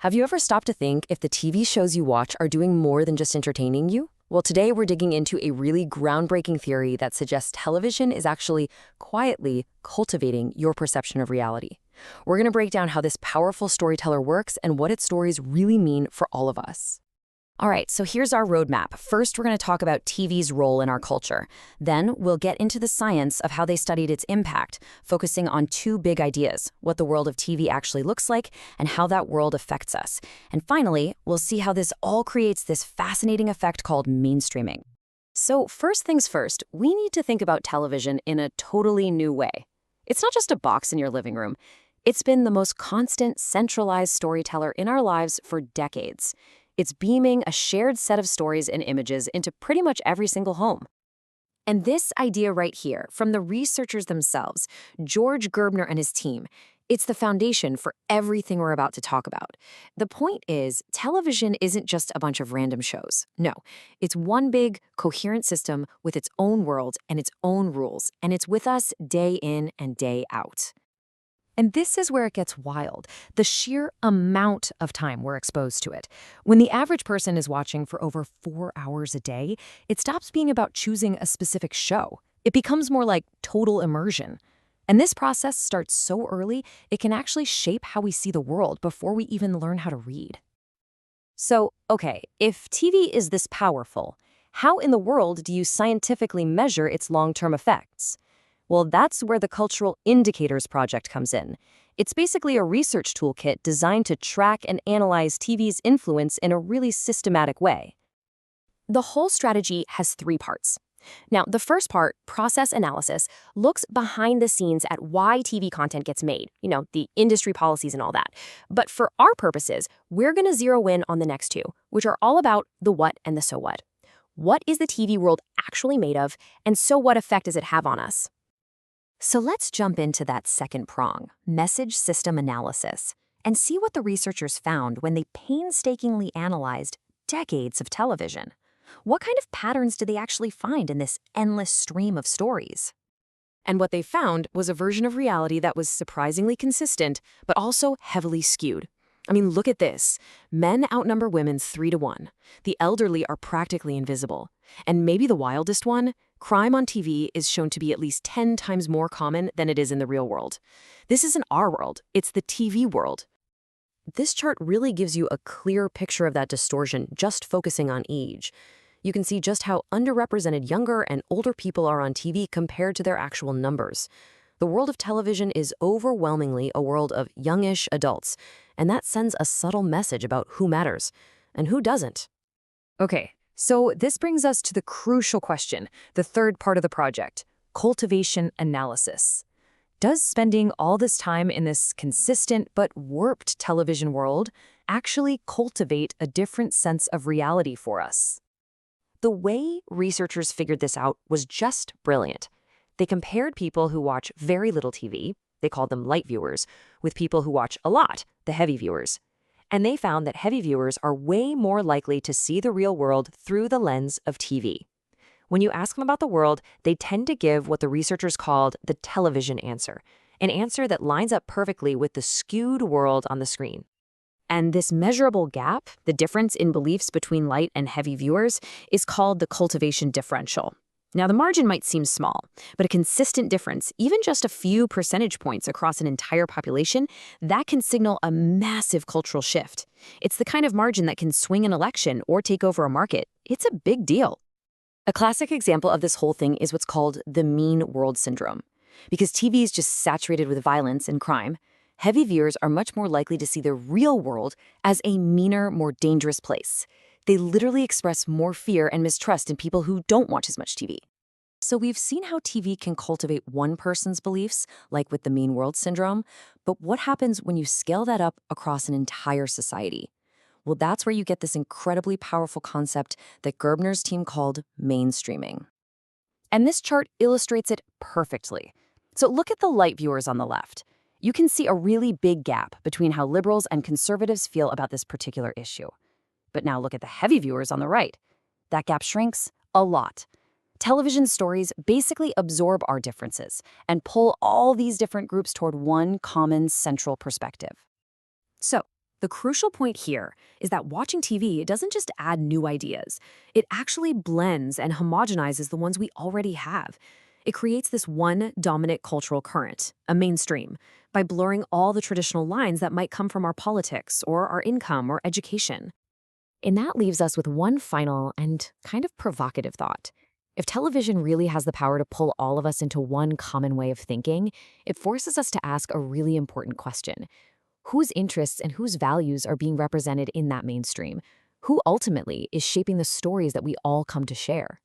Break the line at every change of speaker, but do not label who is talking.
Have you ever stopped to think if the TV shows you watch are doing more than just entertaining you? Well, today we're digging into a really groundbreaking theory that suggests television is actually quietly cultivating your perception of reality. We're going to break down how this powerful storyteller works and what its stories really mean for all of us. All right, so here's our roadmap. First, we're going to talk about TV's role in our culture. Then, we'll get into the science of how they studied its impact, focusing on two big ideas: what the world of TV actually looks like and how that world affects us. And finally, we'll see how this all creates this fascinating effect called mainstreaming. So, first things first, we need to think about television in a totally new way. It's not just a box in your living room. It's been the most constant, centralized storyteller in our lives for decades. It's beaming a shared set of stories and images into pretty much every single home. And this idea right here, from the researchers themselves, George Gerbner and his team, it's the foundation for everything we're about to talk about. The point is, television isn't just a bunch of random shows. No, it's one big, coherent system with its own world and its own rules, and it's with us day in and day out. And this is where it gets wild, the sheer amount of time we're exposed to it. When the average person is watching for over 4 hours a day, it stops being about choosing a specific show. It becomes more like total immersion. And this process starts so early, it can actually shape how we see the world before we even learn how to read. So, okay, if TV is this powerful, how in the world do you scientifically measure its long-term effects? Well, that's where the Cultural Indicators Project comes in. It's basically a research toolkit designed to track and analyze TV's influence in a really systematic way. The whole strategy has 3 parts. Now, the first part, process analysis, looks behind the scenes at why TV content gets made, the industry policies and all that. But for our purposes, we're going to zero in on the next 2, which are all about the what and the so what. What is the TV world actually made of, and so what effect does it have on us? So let's jump into that second prong, message system analysis, and see what the researchers found when they painstakingly analyzed decades of television. What kind of patterns did they actually find in this endless stream of stories? And what they found was a version of reality that was surprisingly consistent, but also heavily skewed. I mean, look at this. Men outnumber women 3-to-1. The elderly are practically invisible. And maybe the wildest one, crime on TV is shown to be at least 10 times more common than it is in the real world. This isn't our world, it's the TV world. This chart really gives you a clear picture of that distortion just focusing on age. You can see just how underrepresented younger and older people are on TV compared to their actual numbers. The world of television is overwhelmingly a world of youngish adults, and that sends a subtle message about who matters and who doesn't. Okay, so this brings us to the crucial question, the third part of the project, cultivation analysis. Does spending all this time in this consistent but warped television world actually cultivate a different sense of reality for us? The way researchers figured this out was just brilliant. They compared people who watch very little TV, they called them light viewers, with people who watch a lot, the heavy viewers. And they found that heavy viewers are way more likely to see the real world through the lens of TV. When you ask them about the world, they tend to give what the researchers called the television answer, an answer that lines up perfectly with the skewed world on the screen. And this measurable gap, the difference in beliefs between light and heavy viewers, is called the cultivation differential. Now, the margin might seem small, but a consistent difference, even just a few percentage points across an entire population, that can signal a massive cultural shift. It's the kind of margin that can swing an election or take over a market. It's a big deal. A classic example of this whole thing is what's called the mean world syndrome. Because TV is just saturated with violence and crime, heavy viewers are much more likely to see the real world as a meaner, more dangerous place. They literally express more fear and mistrust in people who don't watch as much TV. So we've seen how TV can cultivate one person's beliefs, like with the mean world syndrome, but what happens when you scale that up across an entire society? Well, that's where you get this incredibly powerful concept that Gerbner's team called mainstreaming. And this chart illustrates it perfectly. So look at the light viewers on the left. You can see a really big gap between how liberals and conservatives feel about this particular issue. But now look at the heavy viewers on the right. That gap shrinks a lot. Television stories basically absorb our differences and pull all these different groups toward one common central perspective. So,
The crucial point here is that watching TV doesn't just add new ideas, it actually blends and homogenizes the ones we already have. It creates this one dominant cultural current, a mainstream, by blurring all the traditional lines that might come from our politics or our income or education.
And that leaves us with one final and kind of provocative thought. If television really has the power to pull all of us into one common way of thinking, it forces us to ask a really important question. Whose interests and whose values are being represented in that mainstream? Who ultimately is shaping the stories that we all come to share?